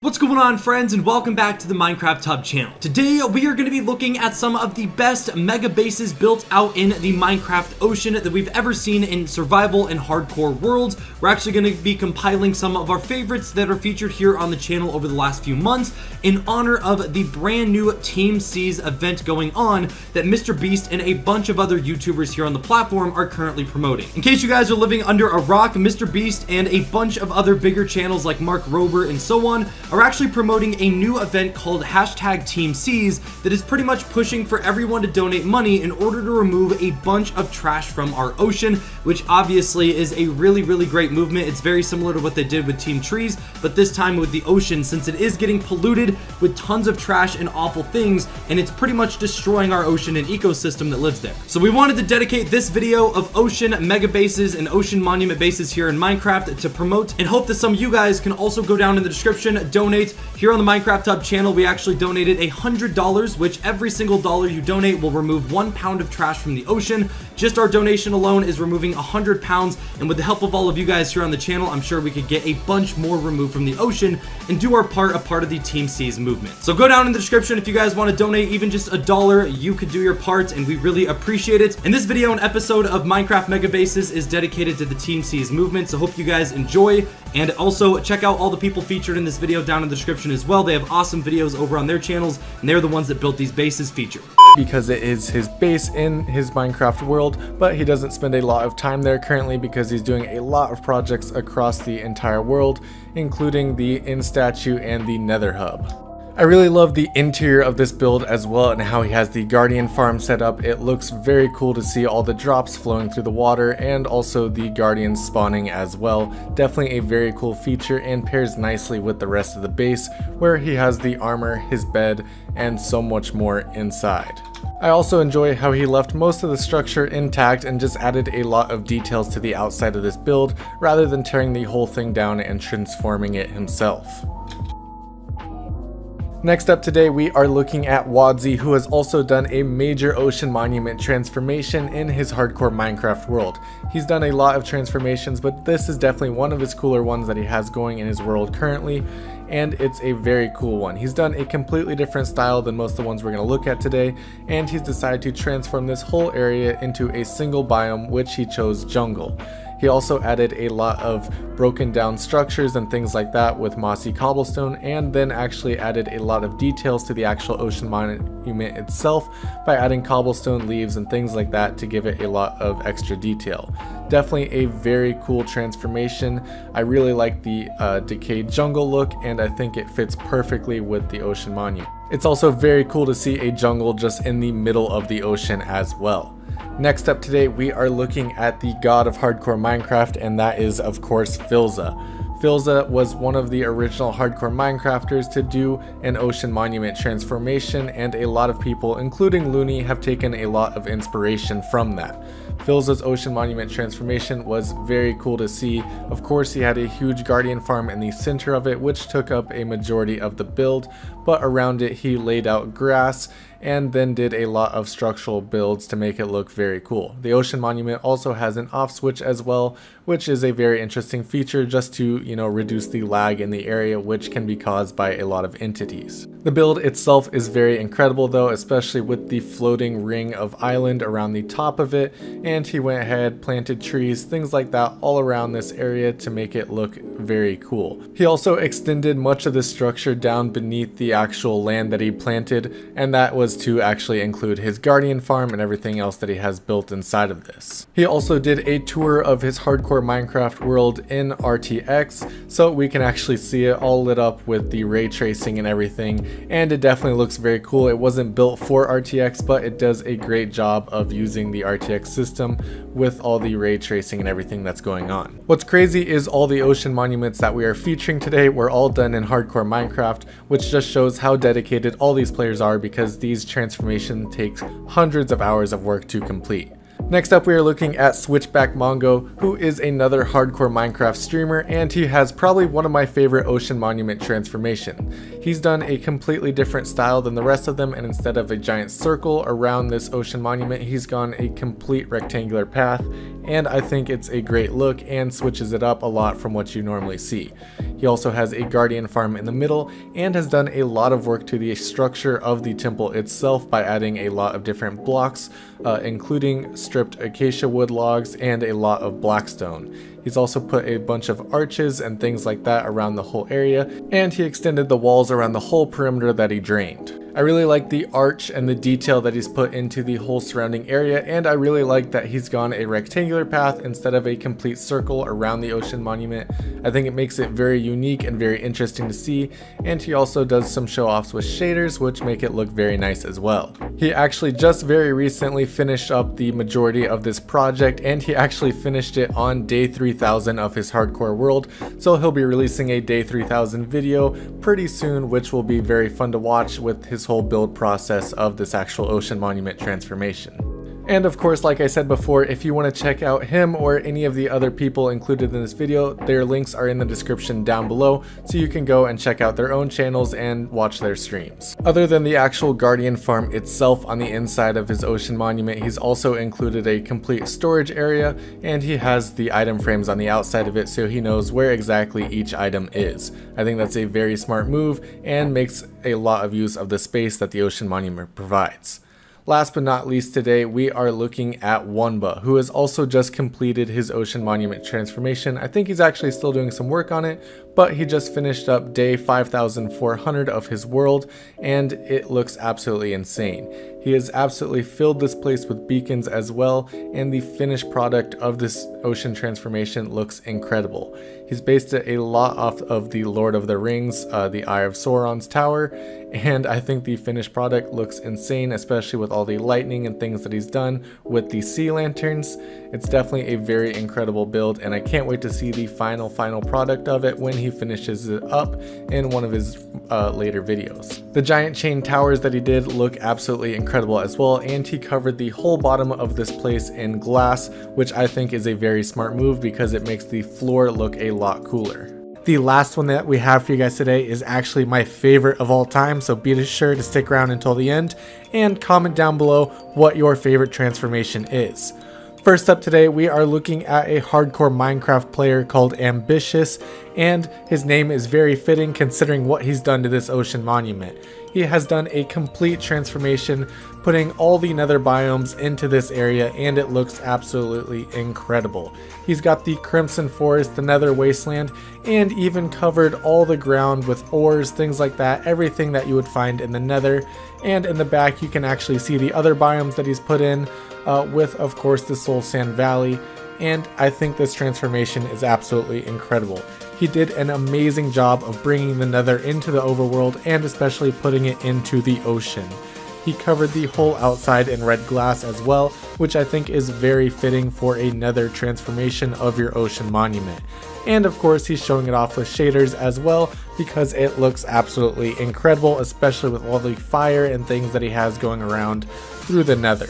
What's going on, friends, and welcome back to the Minecraft Hub channel. Today we are going to be looking at some of the best mega bases built out in the Minecraft Ocean that we've ever seen in survival and hardcore worlds. We're actually going to be compiling some of our favorites that are featured here on the channel over the last few months in honor of the brand new Team Seas event going on that Mr. Beast and a bunch of other YouTubers here on the platform are currently promoting. In case you guys are living under a rock, Mr. Beast and a bunch of other bigger channels like Mark Rober and so on are actually promoting a new event called Team Seas that is pretty much pushing for everyone to donate money in order to remove a bunch of trash from our ocean, which obviously is a really great movement. It's very similar to what they did with Team Trees, but this time with the ocean, since it is getting polluted with tons of trash and awful things, and it's pretty much destroying our ocean and ecosystem that lives there. So we wanted to dedicate this video of ocean mega bases and ocean monument bases here in Minecraft to promote, and hope that some of you guys can also go down in the description, donate. Here on the Minecraft Hub channel, we actually donated $100, which every single dollar you donate will remove 1 pound of trash from the ocean. Just our donation alone is removing 100 pounds, and with the help of all of you guys here on the channel, I'm sure we could get a bunch more removed from the ocean and do our part, a part of the Team Seas movement. So go down in the description if you guys want to donate even just $1, you could do your part, and we really appreciate it. And this video and episode of Minecraft Mega Bases is dedicated to the Team Seas movement, so hope you guys enjoy. And also check out all the people featured in this video down in the description as well. They have awesome videos over on their channels, and they're the ones that built these bases featured. Because it is his base in his Minecraft world, but he doesn't spend a lot of time there currently because he's doing a lot of projects across the entire world, including the Inn statue and the Nether hub. I really love the interior of this build as well, and how he has the Guardian farm set up. It looks very cool to see all the drops flowing through the water and also the Guardians spawning as well. Definitely a very cool feature and pairs nicely with the rest of the base, where he has the armor, his bed, and so much more inside. I also enjoy how he left most of the structure intact and just added a lot of details to the outside of this build rather than tearing the whole thing down and transforming it himself. Next up today, we are looking at Wadzy, who has also done a major ocean monument transformation in his hardcore Minecraft world. He's done a lot of transformations, but this is definitely one of his cooler ones that he has going in his world currently, and it's a very cool one. He's done a completely different style than most of the ones we're going to look at today, and he's decided to transform this whole area into a single biome, which he chose jungle. He also added a lot of broken down structures and things like that with mossy cobblestone, and then actually added a lot of details to the actual ocean monument itself by adding cobblestone, leaves, and things like that to give it a lot of extra detail. Definitely a very cool transformation. I really like the decayed jungle look, and I think it fits perfectly with the ocean monument. It's also very cool to see a jungle just in the middle of the ocean as well. Next up today, we are looking at the god of hardcore Minecraft, and that is of course Philza. Philza was one of the original hardcore Minecrafters to do an ocean monument transformation, and a lot of people, including Looney, have taken a lot of inspiration from that. Philza's ocean monument transformation was very cool to see. Of course, he had a huge Guardian farm in the center of it, which took up a majority of the build, but around it he laid out grass and then did a lot of structural builds to make it look very cool. The ocean monument also has an off switch as well, which is a very interesting feature just to, reduce the lag in the area, which can be caused by a lot of entities. The build itself is very incredible though, especially with the floating ring of island around the top of it, and he went ahead, planted trees, things like that all around this area to make it look very cool. He also extended much of the structure down beneath the actual land that he planted, and that was to actually include his Guardian farm and everything else that he has built inside of this. He also did a tour of his hardcore Minecraft world in RTX, so we can actually see it all lit up with the ray tracing and everything, and it definitely looks very cool. It wasn't built for RTX, but it does a great job of using the RTX system with all the ray tracing and everything that's going on. What's crazy is all the ocean monuments that we are featuring today were all done in hardcore Minecraft, which just shows how dedicated all these players are, because these transformations take hundreds of hours of work to complete. Next up, we are looking at Switchback Mongo, who is another hardcore Minecraft streamer, and he has probably one of my favorite ocean monument transformation. He's done a completely different style than the rest of them, and instead of a giant circle around this ocean monument, he's gone a complete rectangular path, and I think it's a great look and switches it up a lot from what you normally see. He also has a guardian farm in the middle and has done a lot of work to the structure of the temple itself by adding a lot of different blocks, including stripped acacia wood logs and a lot of blackstone. He's also put a bunch of arches and things like that around the whole area, and he extended the walls around the whole perimeter that he drained. I really like the arch and the detail that he's put into the whole surrounding area, and I really like that he's gone a rectangular path instead of a complete circle around the ocean monument. I think it makes it very unique and very interesting to see, and he also does some show offs with shaders which make it look very nice as well. He actually just very recently finished up the majority of this project, and he actually finished it on day 3000 of his hardcore world, so he'll be releasing a day 3000 video pretty soon, which will be very fun to watch with his whole build process of this actual ocean monument transformation. And of course, like I said before, if you want to check out him or any of the other people included in this video, their links are in the description down below, so you can go and check out their own channels and watch their streams. Other than the actual guardian farm itself on the inside of his ocean monument, he's also included a complete storage area, and he has the item frames on the outside of it so he knows where exactly each item is. I think that's a very smart move and makes a lot of use of the space that the ocean monument provides. Last but not least today, we are looking at Wunba, who has also just completed his ocean monument transformation. I think he's actually still doing some work on it, but he just finished up day 5400 of his world, and it looks absolutely insane. He has absolutely filled this place with beacons as well, and the finished product of this ocean transformation looks incredible. He's based it a lot off of the Lord of the Rings, the Eye of Sauron's tower, and I think the finished product looks insane, especially with all the lightning and things that he's done with the sea lanterns. It's definitely a very incredible build, and I can't wait to see the final product of it when he finishes it up in one of his later videos. The giant chain towers that he did look absolutely incredible as well, and he covered the whole bottom of this place in glass, which I think is a very smart move because it makes the floor look a lot cooler. The last one that we have for you guys today is actually my favorite of all time, so be sure to stick around until the end and comment down below what your favorite transformation is. First up today, we are looking at a hardcore Minecraft player called Ambitious, and his name is very fitting considering what he's done to this ocean monument. He has done a complete transformation, putting all the nether biomes into this area, and it looks absolutely incredible. He's got the Crimson Forest, the Nether Wasteland, and even covered all the ground with ores, things like that, everything that you would find in the Nether. And in the back you can actually see the other biomes that he's put in, with of course the Soul Sand Valley, and I think this transformation is absolutely incredible. He did an amazing job of bringing the Nether into the overworld and especially putting it into the ocean. He covered the whole outside in red glass as well, which I think is very fitting for a Nether transformation of your ocean monument. And of course he's showing it off with shaders as well because it looks absolutely incredible, especially with all the fire and things that he has going around through the Nether.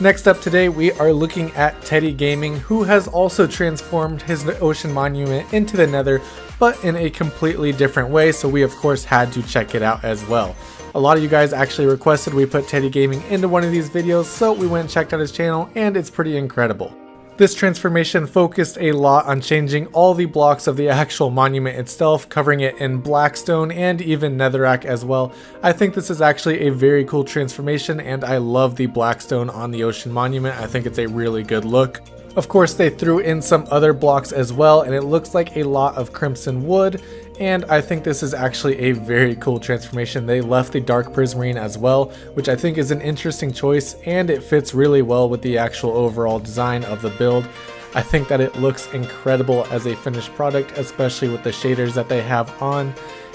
Next up today, we are looking at Teddy Gaming, who has also transformed his ocean monument into the Nether, but in a completely different way, so we of course had to check it out as well. A lot of you guys actually requested we put Teddy Gaming into one of these videos, so we went and checked out his channel, and it's pretty incredible. This transformation focused a lot on changing all the blocks of the actual monument itself, covering it in blackstone and even netherrack as well. I think this is actually a very cool transformation, and I love the blackstone on the ocean monument. I think it's a really good look. Of course, they threw in some other blocks as well, and it looks like a lot of crimson wood, and I think this is actually a very cool transformation. They left the dark prismarine as well, which I think is an interesting choice, and it fits really well with the actual overall design of the build. I think that it looks incredible as a finished product, especially with the shaders that they have on,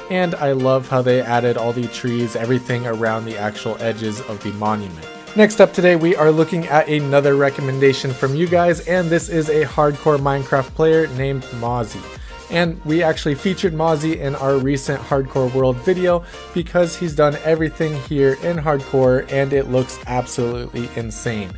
and I love how they added all the trees, everything around the actual edges of the monument. Next up today, we are looking at another recommendation from you guys, and this is a hardcore Minecraft player named Mozzie. And we actually featured Mozzie in our recent Hardcore World video because he's done everything here in Hardcore and it looks absolutely insane.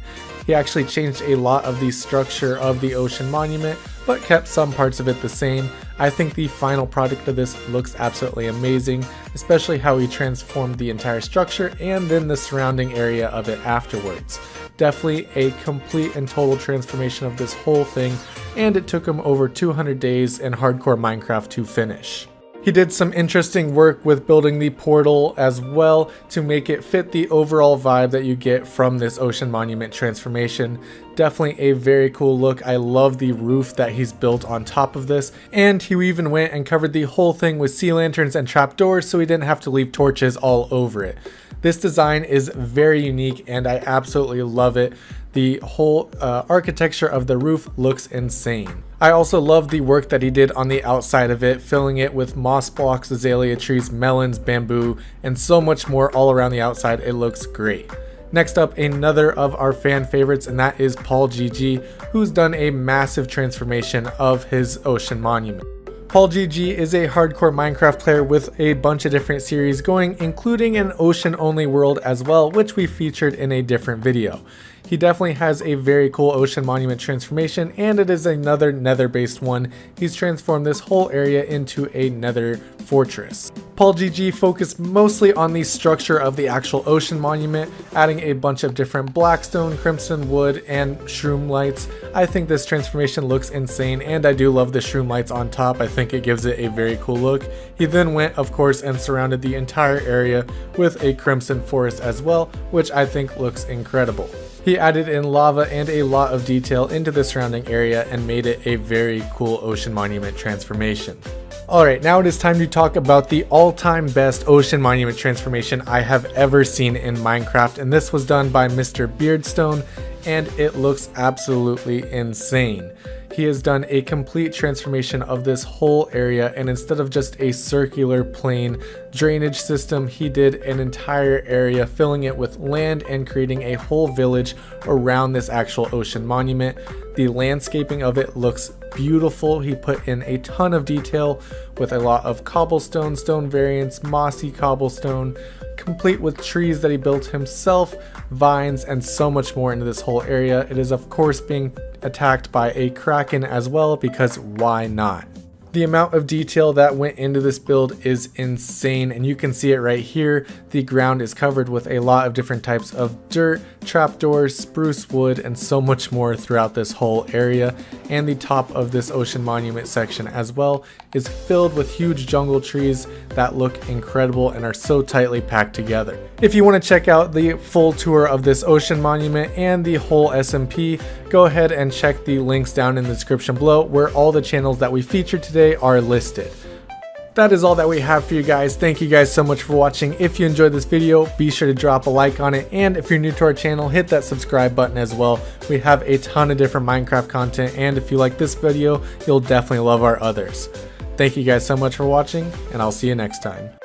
He actually changed a lot of the structure of the ocean monument, but kept some parts of it the same. I think the final product of this looks absolutely amazing, especially how he transformed the entire structure and then the surrounding area of it afterwards. Definitely a complete and total transformation of this whole thing, and it took him over 200 days in hardcore Minecraft to finish. He did some interesting work with building the portal as well to make it fit the overall vibe that you get from this ocean monument transformation. Definitely a very cool look. I love the roof that he's built on top of this, and he even went and covered the whole thing with sea lanterns and trapdoors so he didn't have to leave torches all over it. This design is very unique and I absolutely love it. The whole architecture of the roof looks insane. I also love the work that he did on the outside of it, filling it with moss blocks, azalea trees, melons, bamboo, and so much more all around the outside. It looks great. Next up, another of our fan favorites, and that is Paul GG, who's done a massive transformation of his ocean monument. Paul GG is a hardcore Minecraft player with a bunch of different series going, including an ocean only world as well, which we featured in a different video. He definitely has a very cool ocean monument transformation, and it is another nether based one. He's transformed this whole area into a nether fortress. Paul GG focused mostly on the structure of the actual ocean monument, adding a bunch of different blackstone, crimson wood, and shroom lights. I think this transformation looks insane, and I do love the shroom lights on top. I think it gives it a very cool look. He then went, of course, and surrounded the entire area with a crimson forest as well, which I think looks incredible. He added in lava and a lot of detail into the surrounding area and made it a very cool ocean monument transformation. Alright, now it is time to talk about the all-time best ocean monument transformation I have ever seen in Minecraft, and this was done by Mr. Beardstone, and it looks absolutely insane. He has done a complete transformation of this whole area, and instead of just a circular plain drainage system, he did an entire area, filling it with land and creating a whole village around this actual ocean monument. The landscaping of it looks beautiful. He put in a ton of detail with a lot of cobblestone, stone variants, mossy cobblestone, complete with trees that he built himself, vines, and so much more into this whole area. It is of course being attacked by a kraken as well, because why not? The amount of detail that went into this build is insane, and you can see it right here. The ground is covered with a lot of different types of dirt, trapdoors, spruce wood, and so much more throughout this whole area. And the top of this ocean monument section as well is filled with huge jungle trees that look incredible and are so tightly packed together. If you want to check out the full tour of this ocean monument and the whole SMP, go ahead and check the links down in the description below, where all the channels that we featured today are listed. That is all that we have for you guys. Thank you guys so much for watching. If you enjoyed this video, be sure to drop a like on it, and if you're new to our channel, hit that subscribe button as well. We have a ton of different Minecraft content, and if you like this video, you'll definitely love our others. Thank you guys so much for watching, and I'll see you next time.